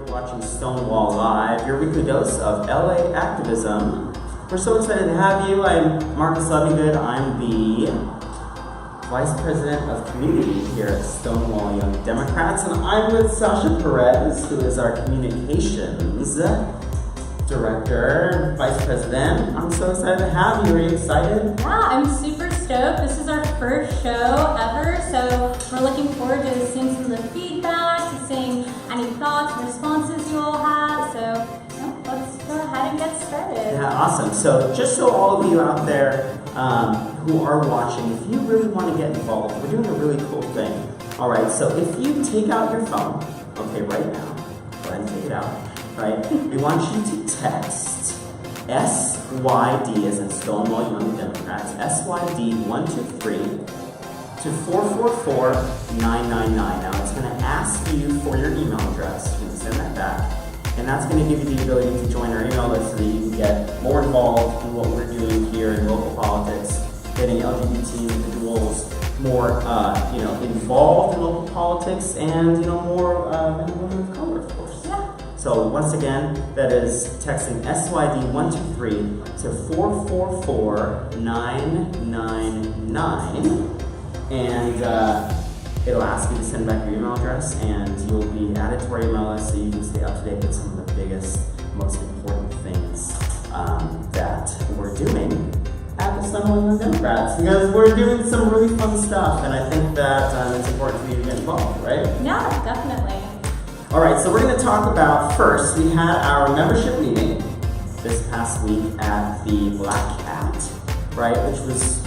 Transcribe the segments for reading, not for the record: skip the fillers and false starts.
watching Stonewall Live, your weekly dose of LA activism. We're so excited to have you. I'm Marcus Levingood. I'm the Vice President of Community here at Stonewall Young Democrats, and I'm with Sasha Perez, who is our Communications Director, Vice President. I'm so excited to have you. Are you excited? Yeah, I'm super stoked. This is our first show ever, so we're looking forward to seeing some of the feedback, to seeing any thoughts and responses you all have. So let's go ahead and get started. Yeah, awesome. So just so all of you out there who are watching, if you really want to get involved, we're doing a really cool thing. All right, so if you take out your phone, okay, right now, go ahead and take it out, right? We want you to text SYD, as in Stonewall Young Democrats, SYD123 to 444-999. Now it's going to ask you for your email address. You can send that back. And that's going to give you the ability to join our email list so that you can get more involved in what we're doing here in local politics, getting LGBT individuals more, involved in local politics, and more men and women of color, of course. Yeah. So once again, that is texting SYD123 to 444-999, and it'll ask you to send back your email address, and you'll be added to our email list so you can stay up to date with some of the biggest, most important things that we're doing at the Stonewall Young Democrats, because we're doing some really fun stuff, and I think that it's important for you to get involved, right? Yeah, definitely. All right, so we're going to talk about, first, we had our membership meeting this past week at the Black Cat, right, which was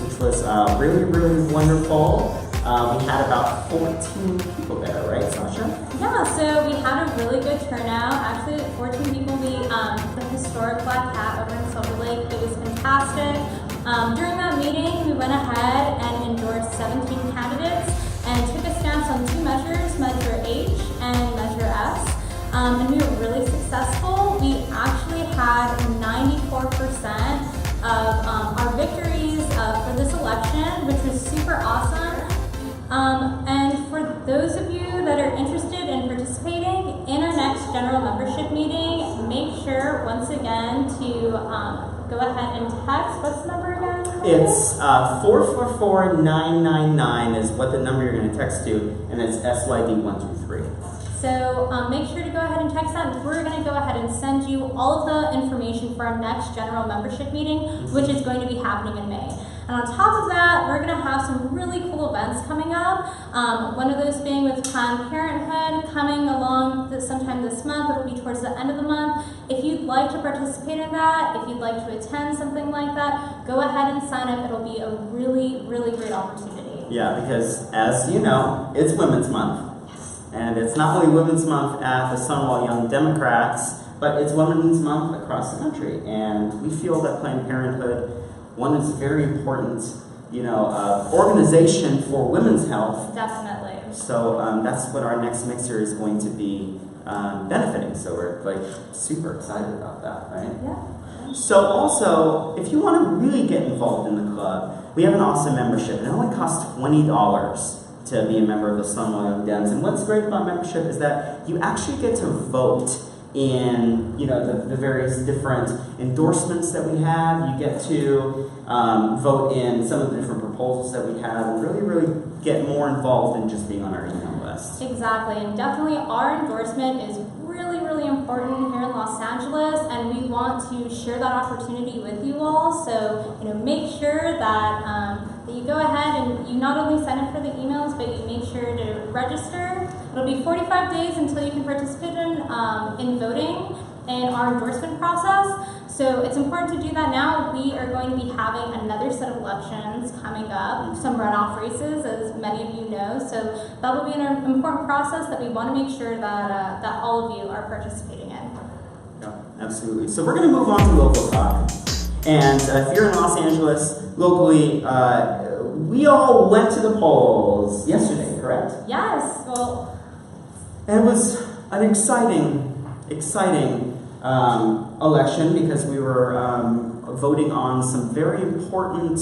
really, really wonderful. We had about 14 people there, right, Sasha? Yeah, so we had a really good turnout. Actually, 14 people. The historic Black Cat over in Silver Lake. It was fantastic. During that meeting, we went ahead and endorsed 17 candidates and took a stance on two measures, Measure H and Measure S. And we were really successful. We actually had 94% of our victories for this election, which was super awesome. And for those of you that are interested in participating in our next general membership meeting, make sure once again to go ahead and text. What's the number again? It's 444-999 is what the number you're going to text to, and it's SYD123. So make sure to go ahead and text that. We're going to go ahead and send you all of the information for our next general membership meeting, which is going to be happening in May. And on top of that, we're going to have some really cool events coming up. One of those being with Planned Parenthood coming along sometime this month. It'll be towards the end of the month. If you'd like to participate in that, if you'd like to attend something like that, go ahead and sign up. It'll be a really, really great opportunity. Yeah, because as you know, it's Women's Month. And it's not only Women's Month at the Stonewall Young Democrats, but it's Women's Month across the country. And we feel that Planned Parenthood, one is a very important, organization for women's health. Definitely. So that's what our next mixer is going to be benefiting. So we're super excited about that, right? Yeah. So also, if you want to really get involved in the club, we have an awesome membership. It only costs $20 to be a member of the Stonewall Young Dems. And what's great about membership is that you actually get to vote in the various different endorsements that we have. You get to vote in some of the different proposals that we have, and really, really get more involved than just being on our email list. Exactly, and definitely our endorsement is really, really important here in Los Angeles, and we want to share that opportunity with you all. So, make sure that that you go ahead and you not only sign up for the emails, but you make sure to register. It'll be 45 days until you can participate in voting in our endorsement process. So it's important to do that now. We are going to be having another set of elections coming up, some runoff races, as many of you know. So that will be an important process that we want to make sure that that all of you are participating in. Yeah, absolutely. So we're going to move on to local talk. And if you're in Los Angeles, locally, we all went to the polls yesterday, correct? Yes. Well, and it was an exciting election because we were voting on some very important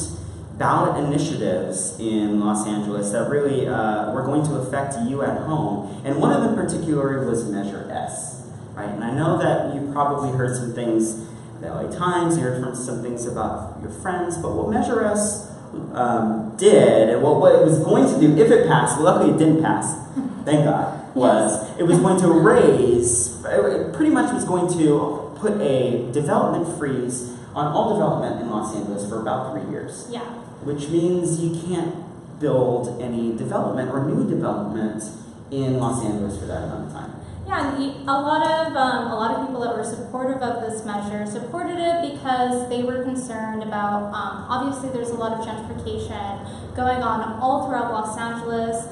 ballot initiatives in Los Angeles that really were going to affect you at home. And one of them particularly was Measure S. right? And I know that you probably heard some things at the LA Times, you heard from some things about your friends, but what Measure S did, and what it was going to do if it passed, well, luckily it didn't pass, thank God, was it was going to raise, it pretty much was going to put a development freeze on all development in Los Angeles for about 3 years. Yeah. Which means you can't build any development or new development in Los Angeles for that amount of time. Yeah, and a lot of people that were supportive of this measure supported it because they were concerned about, obviously there's a lot of gentrification going on all throughout Los Angeles.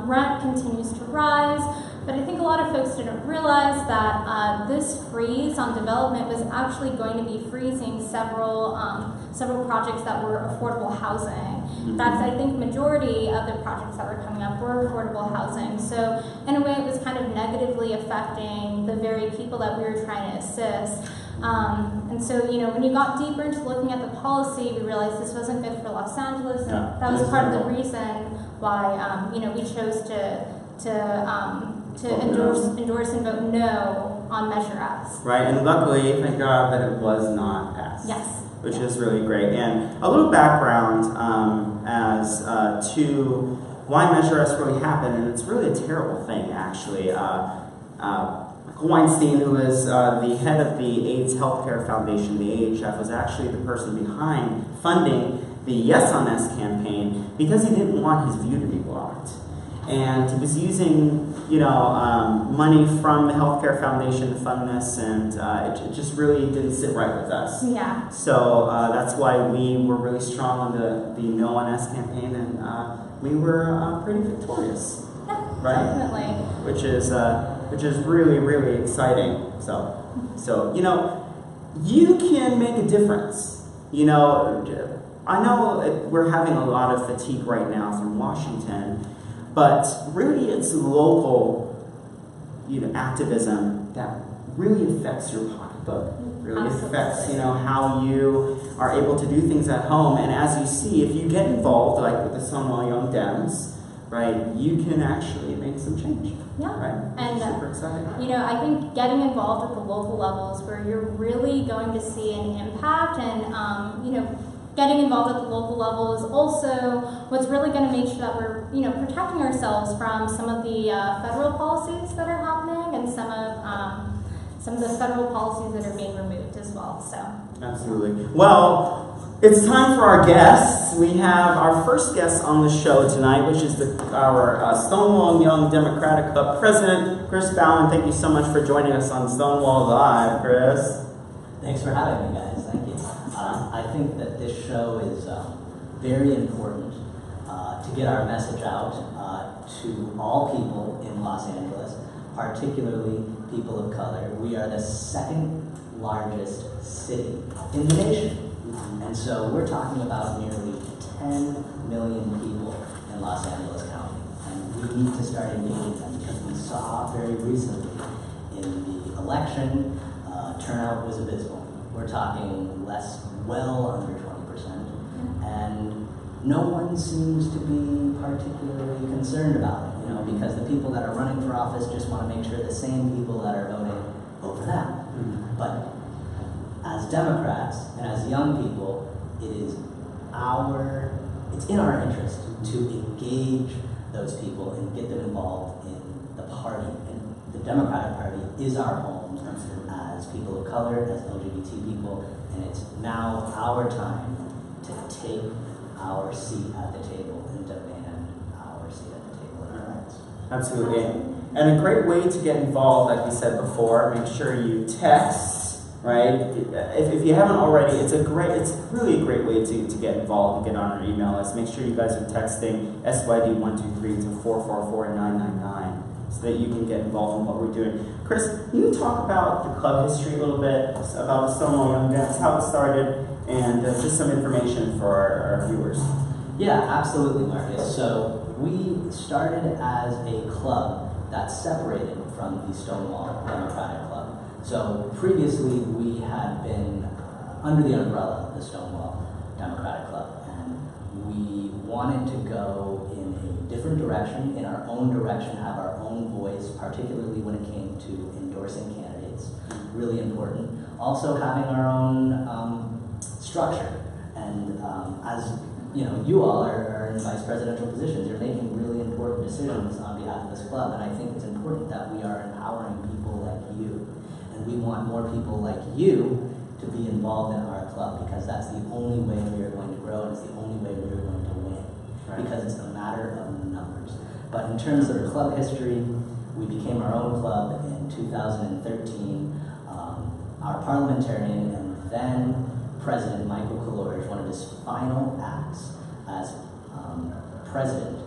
Rent continues to rise, but I think a lot of folks didn't realize that this freeze on development was actually going to be freezing several projects that were affordable housing. In fact, I think majority of the projects that were coming up were affordable housing. So in a way, it was kind of negatively affecting the very people that we were trying to assist. And so, you know, when you got deeper into looking at the policy, we realized this wasn't good for Los Angeles. Yeah, that was part of the reason why, you know, we chose to endorse and vote no on Measure S. Right, and luckily, thank God that it was not passed. Yes. Which is really great. And a little background as to why Measure S really happened, and it's really a terrible thing, actually. Michael Weinstein, who is the head of the AIDS Healthcare Foundation, the AHF, was actually the person behind funding the Yes on S campaign because he didn't want his view to be blocked. And he was using, you know, money from the Healthcare Foundation to fund this, and it just really didn't sit right with us. Yeah. So that's why we were really strong on the No on S campaign, and we were pretty victorious. Yeah, right? definitely. Which is really, really exciting. So you know, you can make a difference. You know, I know we're having a lot of fatigue right now from Washington. But really, it's local, you know, activism that really affects your pocketbook. Really affects, you know, how you are able to do things at home. And as you see, if you get involved, like with the Stonewall Young Dems, right, you can actually make some change. Yeah. Right. And super exciting. you know, I think getting involved at the local levels where you're really going to see an impact, and you know, getting involved at the local level is also what's really going to make sure that we're, you know, protecting ourselves from some of the federal policies that are happening, and some of the federal policies that are being removed as well. So absolutely. Well, it's time for our guests. We have our first guest on the show tonight, which is our Stonewall Young Democratic Club president, Chris Ballin. Thank you so much for joining us on Stonewall Live, Chris. Thanks for having me, guys. Thank you. I think that this show is very important to get our message out to all people in Los Angeles, particularly people of color. We are the second largest city in the nation. And so we're talking about nearly 10 million people in Los Angeles County. And we need to start engaging them because we saw very recently in the election, turnout was abysmal. We're talking well under 20%, and no one seems to be particularly concerned about it, you know, because the people that are running for office just want to make sure the same people that are voting vote for them. Mm-hmm. But as Democrats and as young people, it's in our interest to engage those people and get them involved in the party. And the Democratic Party is our home as people of color, as LGBT people, and it's now our time to take our seat at the table and demand our seat at the table and our rights. Absolutely. And a great way to get involved, like we said before, make sure you text, right? If you haven't already, it's really a great way to get involved and get on our email list. Make sure you guys are texting SYD123 to 444-999 so that you can get involved in what we're doing. Chris, can you talk about the club history a little bit, about Stonewall Young Dems, how it started, and just some information for our viewers? Yeah, absolutely, Marcus. So we started as a club that's separated from the Stonewall Democratic Club. So previously we had been under the umbrella of the Stonewall Democratic Club, and we wanted to go in a different direction, in our own direction, have our own voice, particularly when it came to endorsing candidates. Really important. Also having our own structure. And as you all are in vice presidential positions, you're making really important decisions on behalf of this club. And I think it's important that we are empowering people like you. And we want more people like you to be involved in our club, because that's the only way we are going to grow, and it's the only way we are going to win. Right. Because it's a matter of numbers. But in terms of club history, we became our own club in 2013. Our parliamentarian and then President Michael Kalorge, one of his final acts as president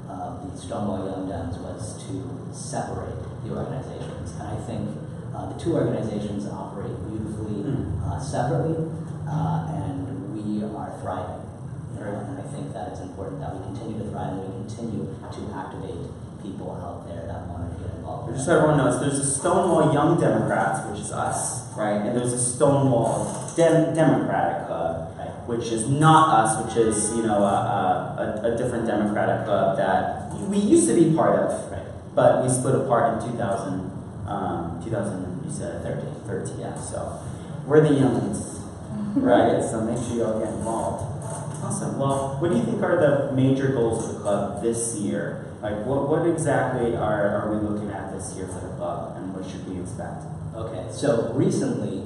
of the Stonewall Young Dems was to separate the organizations. And I think the two organizations operate beautifully separately, and we are thriving. And I think that it's important that we continue to thrive and we continue to activate people out there that want to get involved. Just so everyone knows, there's a Stonewall Young Democrats, which is us, right? And there's a Stonewall Democratic Club, Right. which is not us, which is a different Democratic club that we used to be part of, Right. but we split apart in 2000. You said 13. Yeah. So we're the youngins, right? So make sure you all get involved. Awesome. Well, what do you think are the major goals of the club this year? Like, what exactly are we looking at this year for the club, and what should we expect? Okay, so recently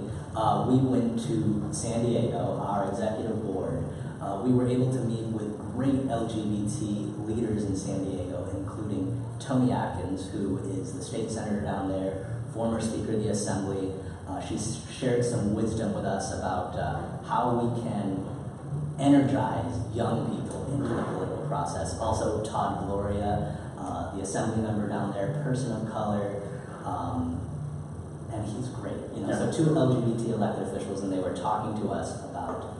we went to San Diego, our executive board. We were able to meet with great LGBT leaders in San Diego, including Toni Atkins, who is the state senator down there, former Speaker of the Assembly. She shared some wisdom with us about how we can energize young people into the political process. Also, Todd Gloria, the Assembly member down there, person of color, and he's great. So two LGBT elected officials, and they were talking to us about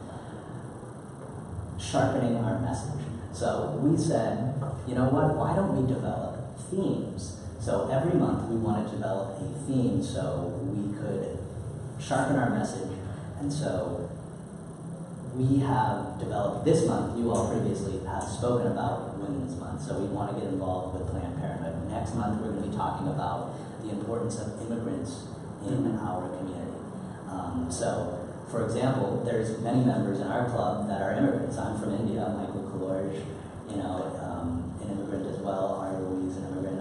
sharpening our message. So we said, you know what? Why don't we develop themes? So every month we want to develop a theme so we could sharpen our message. And so we have developed this month, you all previously have spoken about Women's Month, so we want to get involved with Planned Parenthood. Next month we're going to be talking about the importance of immigrants in our community. So, for example, there's many members in our club that are immigrants. I'm from India, Michael Kalorge, an immigrant as well. Our Louise, an immigrant.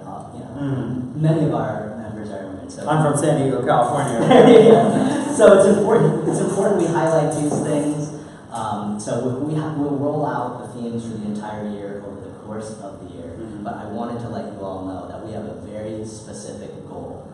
Many of our members are immigrants. So I'm from San Diego, California. So it's important. It's important we highlight these things. So we'll roll out the themes for the entire year over the course of the year. But I wanted to let you all know that we have a very specific goal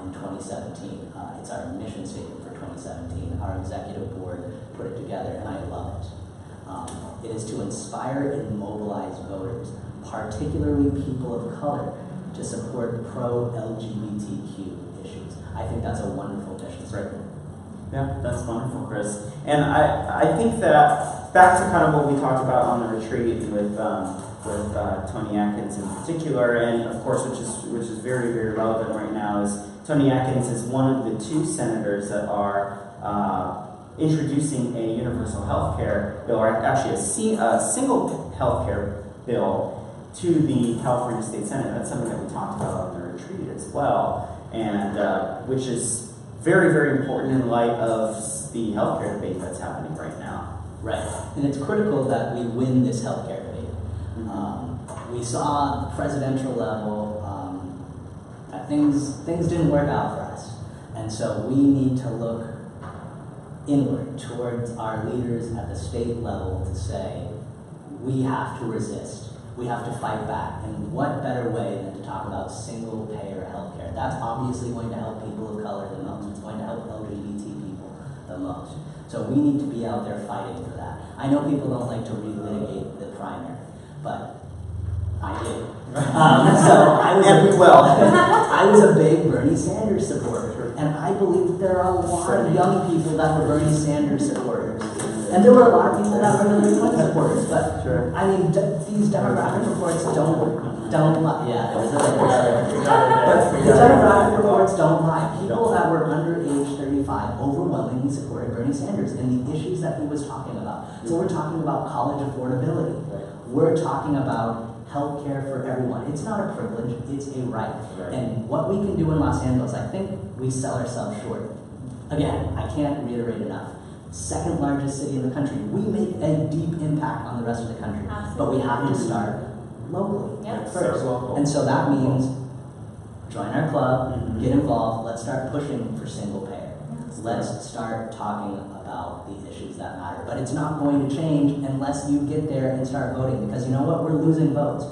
in 2017. It's our mission statement for 2017. Our executive board put it together, and I love it. It is to inspire and mobilize voters, particularly people of color, to support pro-LGBTQ issues. I think that's a wonderful mission statement. Yeah, that's wonderful, Chris. And I think that back to kind of what we talked about on the retreat with Toni Atkins in particular, and of course, which is very, very relevant right now, is Toni Atkins is one of the two senators that are introducing a universal health care bill, or actually a single health care bill to the California State Senate. That's something that we talked about on the retreat as well, and which is very, very important in light of the healthcare debate that's happening right now. Right, and it's critical that we win this healthcare debate. We saw at the presidential level that things didn't work out for us, and so we need to look inward towards our leaders at the state level to say we have to resist, we have to fight back, and what better way than to talk about single-payer healthcare? That's obviously going to help people of color the most. It's going to help LGBT people the most. So we need to be out there fighting for that. I know people don't like to relitigate the primary, but I do. I was a big Bernie Sanders supporter, and I believe there are a lot of young people that were Bernie Sanders supporters. And there were a lot of people that were Hillary Clinton supporters, but I mean, these demographic reports don't lie. Yeah, there was but the demographic reports don't lie. People that were under age 35 overwhelmingly supported Bernie Sanders and the issues that he was talking about. So we're talking about college affordability. We're talking about health care for everyone. It's not a privilege, it's a right. Right. And what we can do in Los Angeles, I think we sell ourselves short. Again, I can't reiterate enough. Second largest city in the country. We make a deep impact on the rest of the country. But we have to start locally Yep. first. Local. And so that means join our club, get involved, let's start pushing for single payer. Let's start talking about the issues that matter. But it's not going to change unless you get there and start voting, because you know what? We're losing votes.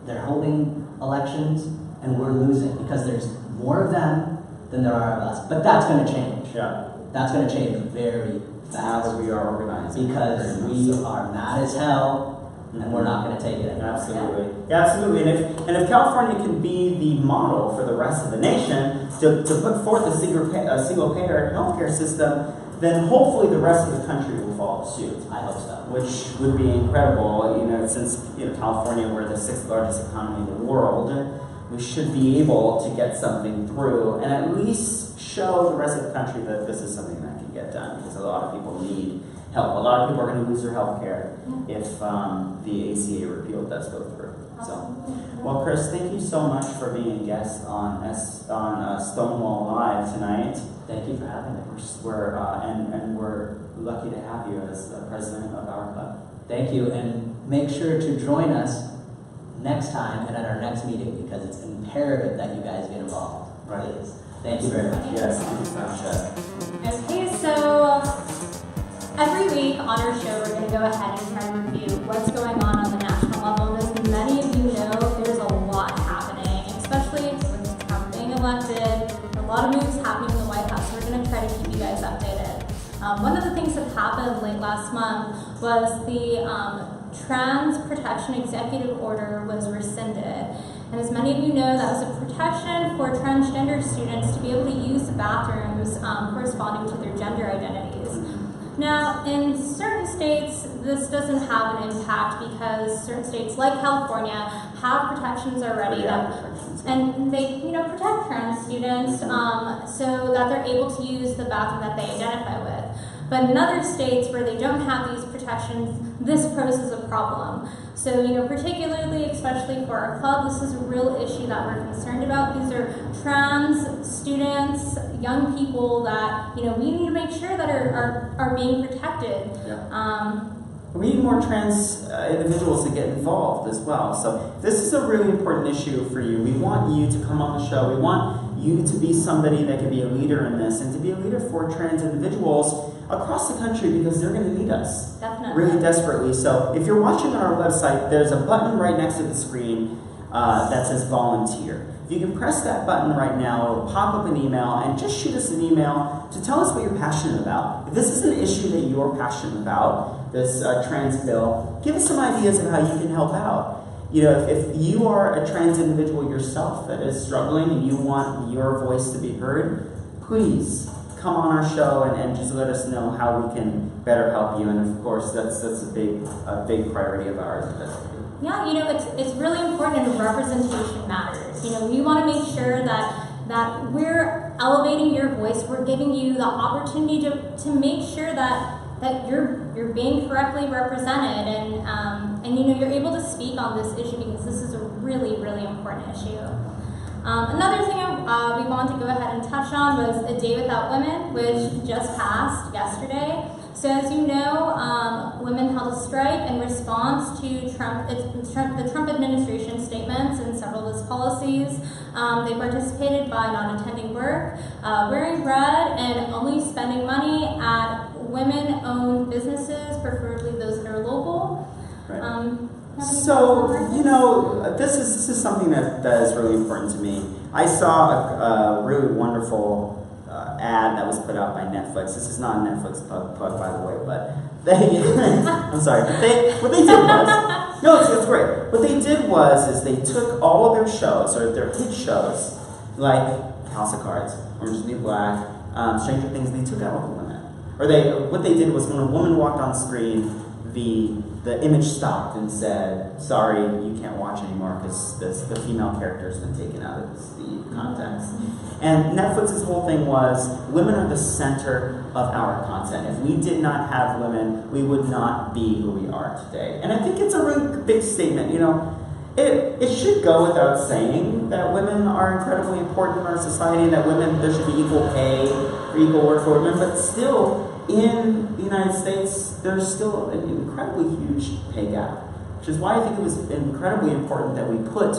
They're holding elections and we're losing because there's more of them than there are of us. But that's going to change. Yeah. That's going to change very Now fast that we are organized. because we are mad as hell and we're not going to take it anymore. Absolutely. Yeah, absolutely. And if California can be the model for the rest of the nation to put forth a single payer healthcare system, then hopefully the rest of the country will follow suit. I hope so. Which would be incredible, since California, we're the 6th largest economy in the world, we should be able to get something through and at least show the rest of the country that this is something that can get done, because a lot of people need help. A lot of people are going to lose their health care if the ACA repeal does go through. So, well, Chris, thank you so much for being a guest on Stonewall Live tonight. Thank you for having me. We're lucky to have you as the president of our club. Thank you, and make sure to join us next time and at our next meeting, because it's imperative that you guys get involved. Right. Please. Thank you very much. Yes, thank you so much. Okay, so every week on our show, we're going to go ahead and try and review what's going on the national level. And as many of you know, there's a lot happening, especially with Trump being elected. A lot of moves happening in the White House. So we're going to try to keep you guys updated. One of the things that happened late last month was the Trans Protection Executive Order was rescinded. And as many of you know, that was a protection for transgender students to be able to use the bathrooms corresponding to their gender identities. Now, in certain states, this doesn't have an impact because certain states, like California, have protections already and they, protect trans students so that they're able to use the bathroom that they identify with. But in other states where they don't have these protections, this poses a problem. So, particularly, especially for our club, this is a real issue that we're concerned about. These are trans students, young people that, we need to make sure that are being protected. Yeah. We need more trans individuals to get involved as well. So this is a really important issue for you. We want you to come on the show. We want you to be somebody that can be a leader in this and to be a leader for trans individuals across the country, because they're going to need us. Definitely. Really desperately. So if you're watching on our website, there's a button right next to the screen that says volunteer. If you can press that button right now, it'll pop up an email, and just shoot us an email to tell us what you're passionate about. If this is an issue that you're passionate about, this trans bill, give us some ideas of how you can help out. If you are a trans individual yourself that is struggling and you want your voice to be heard, please come on our show and just let us know how we can better help you. And of course, that's a big priority of ours. Yeah, it's really important, and representation matters. We want to make sure that we're elevating your voice. We're giving you the opportunity to make sure that you're being correctly represented, and you're able to speak on this issue, because this is a really, really important issue. Another thing we wanted to go ahead and touch on was A Day Without Women, which just passed yesterday. So as you know, women held a strike in response to the Trump administration statements and several of his policies. They participated by not attending work, wearing red, and only spending money at women-owned businesses, preferably those that are local. Right. So, this is something that is really important to me. I saw a really wonderful ad that was put out by Netflix. This is not a Netflix plug, by the way, but I'm sorry. What they did was, no, it's great. What they did was they took all of their shows, or their hit shows, like House of Cards, Orange is the New Black, Stranger Things, they took out all the women. Or what they did was, when a woman walked on screen, the image stopped and said, sorry, you can't watch anymore because the female character has been taken out of the context. And Netflix's whole thing was, women are the center of our content. If we did not have women, we would not be who we are today. And I think it's a really big statement. You know, it should go without saying that women are incredibly important in our society, and that there should be equal pay or equal work for women, but still, in the United States, there's still an incredibly huge pay gap, which is why I think it was incredibly important that we put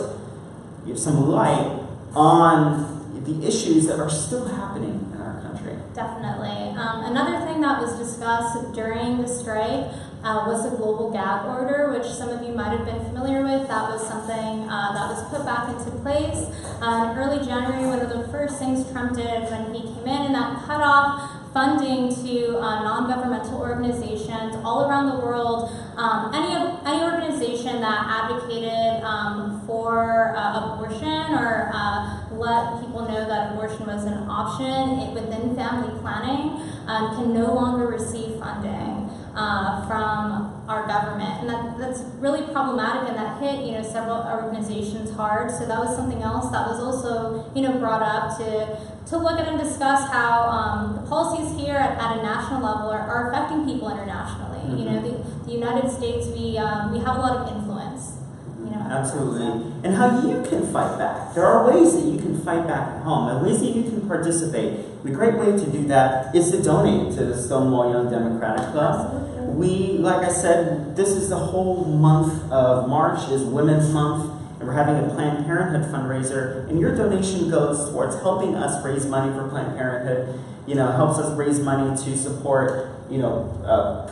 some light on the issues that are still happening in our country. Definitely. Another thing that was discussed during the strike was the global gag order, which some of you might have been familiar with. That was something that was put back into place in early January. One of the first things Trump did when he came in, and that cut off funding to non-governmental organizations all around the world. Any organization that advocated for abortion or let people know that abortion was an option within family planning can no longer receive funding from our government, and that's really problematic, and that hit several organizations hard. So that was something else that was also brought up to look at and discuss how the policies here at a national level are affecting people internationally. The United States, we have a lot of influence. Absolutely. And how you can fight back. There are ways that you can fight back at home, and ways that you can participate. The great way to do that is to donate to the Stonewall Young Democratic Club. We, like I said, this is the whole month of March is Women's Month, and we're having a Planned Parenthood fundraiser, and your donation goes towards helping us raise money for Planned Parenthood. Helps us raise money to support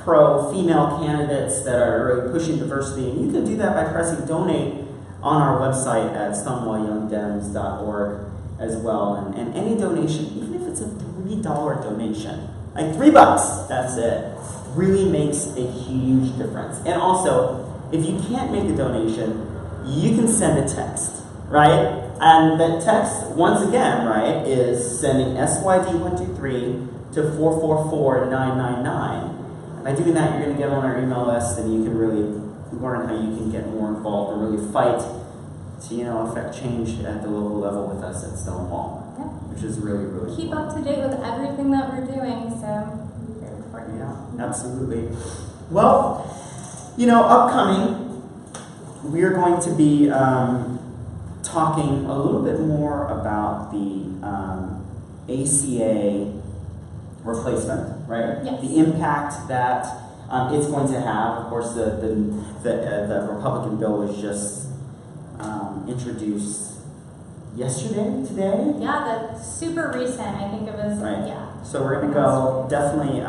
pro-female candidates that are really pushing diversity. And you can do that by pressing donate on our website at stonewallyoungdems.org as well. And any donation, even if it's a $3 donation, like $3, that's it, really makes a huge difference. And also, if you can't make a donation, you can send a text, right? And that text, once again, right, is sending SYD123 to 444-999. And by doing that, you're going to get on our email list, and you can really learn how you can get more involved and really fight to, affect change at the local level with us at Stonewall, which is really, really keep important. up to date with everything that we're doing, so very important. Yeah, absolutely. Well, upcoming, we are going to be talking a little bit more about the ACA replacement, right? Yes. The impact that it's going to have. Of course, the Republican bill was just introduced yesterday, today? Yeah, that's super recent. I think it was, Right. yeah. So we're going to go, definitely,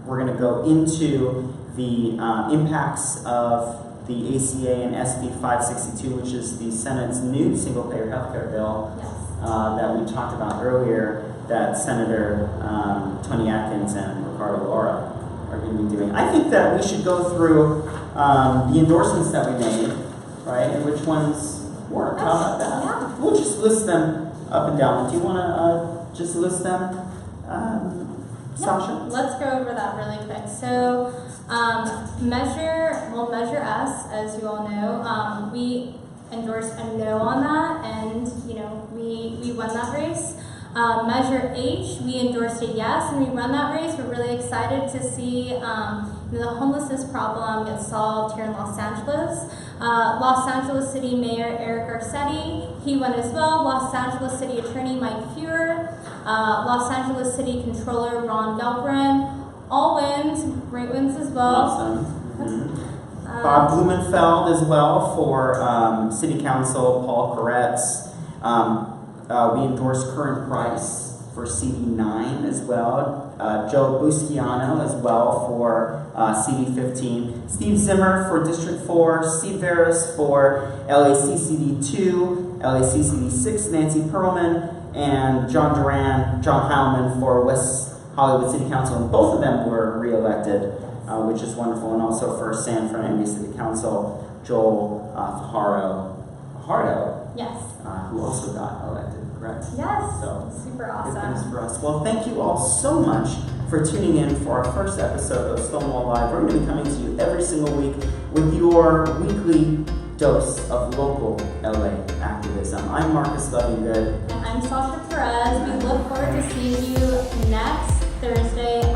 we're going to go into the impacts of the ACA and SB 562, which is the Senate's new single-payer healthcare bill that we talked about earlier, that Senator Toni Atkins and Ricardo Laura are going to be doing. I think that we should go through the endorsements that we made, right, and which ones work. How about that? Yeah. We'll just list them up and down. Do you want to just list them, Sasha? Let's go over that really quick. So, Measure S, as you all know, we endorsed a no on that, and we won that race. Measure H, we endorsed a yes, and we run that race. We're really excited to see the homelessness problem get solved here in Los Angeles. Los Angeles City Mayor Eric Garcetti, he won as well. Los Angeles City Attorney Mike Fuhrer, Los Angeles City Controller Ron Galperin, all wins, great wins as well. Awesome. Mm-hmm. Bob Blumenfeld as well for City Council, Paul Koretz. We endorsed Current Price for CD9 as well. Joe Busciano as well for CD15. Steve Zimmer for District 4. Steve Veras for LACCD2, LACCD6, Nancy Perlman, and John Heilman for West Hollywood City Council. And both of them were re-elected, which is wonderful. And also for San Fernando City Council, Joel Fajardo, Yes. who also got elected, correct? Yes. So, super good things awesome. for us. Well, thank you all so much for tuning in for our first episode of Stonewall Live. We're going to be coming to you every single week with your weekly dose of local LA activism. I'm Marcus Lovinggood. And I'm Sasha Perez. We look forward to seeing you next Thursday